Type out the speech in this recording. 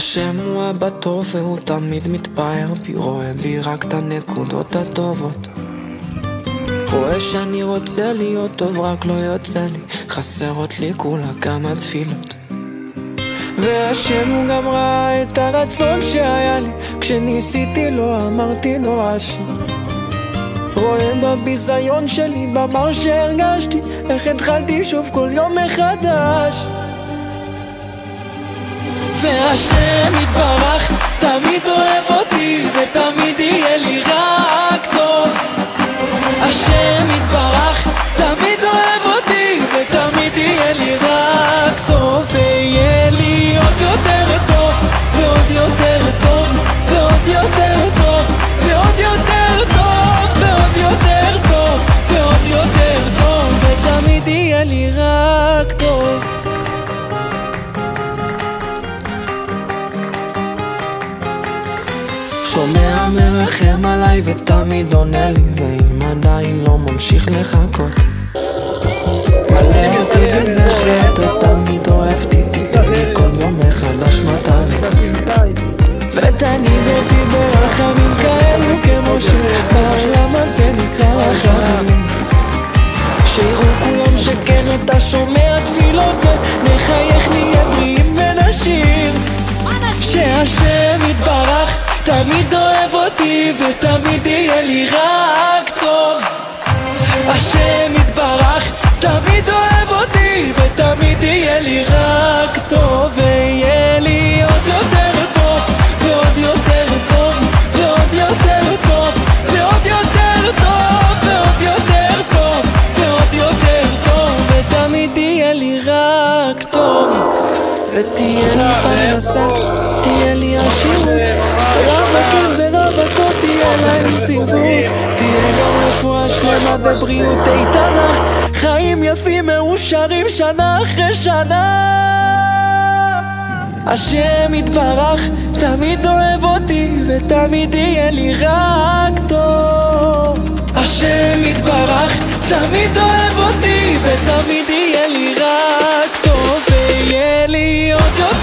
השם הוא אבא טוב והוא תמיד מתפאר בי, רואה בי רק את הנקודות הטובות. רואה שאני רוצה להיות טוב רק לא יוצא לי, חסרות לי כולה כמה תפילות. והשם הוא גם ראה את הרצון שהיה לי, כשניסיתי לא אמרתי נורא שם. רואה בביזיון שלי, במר שהרגשתי, איך התחלתי שוב כל יום מחדש. והשם יתברך תמיד אוהב אותי ותמיד יהיה לי רק טוב. השם יתברך תמיד אוהב אותי ותמיד יהיה לי רק טוב. ויהיה לי עוד יותר טוב ועוד יותר טוב ועוד יותר טוב ועוד יותר טוב ועוד יותר טוב ועוד יותר טוב, ותמיד יהיה לי רק טוב. שומע מרחם עליי ותמיד עונה לי, ואם עדיין לא ממשיך לחכות, מלא אותי בזה שאתה תמיד אוהבתי, תיתן לי כל יום מחדש מתנה, ותניד אותי ברחמים כאלו כמו שבעולם הזה נקרא רחמים. שיראו כולם שכן אתה שומע תפילות, ונחייך נהיה בריאים ונשיר. שהשם יתברך תמיד אוהב אותי ותמיד יהיה לי רק טוב. השם יתברך תמיד אוהב אותי ותמיד יהיה לי רק טוב. ויהיה לי עוד יותר טוב ועוד יותר טוב ועוד יותר טוב ועוד יותר טוב ועוד יותר טוב ועוד יותר טוב, ותמיד יהיה לי רק טוב. ותהיה לי פרנסה, תהיה לי עשירות, ורווקים ורווקות תהיה להם סיבות. תהיה גם רפואה שלמה ובריאות איתנה, חיים יפים מאושרים שנה אחרי שנה. השם יתברך תמיד אוהב אותי ותמיד יהיה לי רק טוב. השם יתברך תמיד אוהב אותי ותמיד יהיה לי רק טוב. ויהיה לי עוד יותר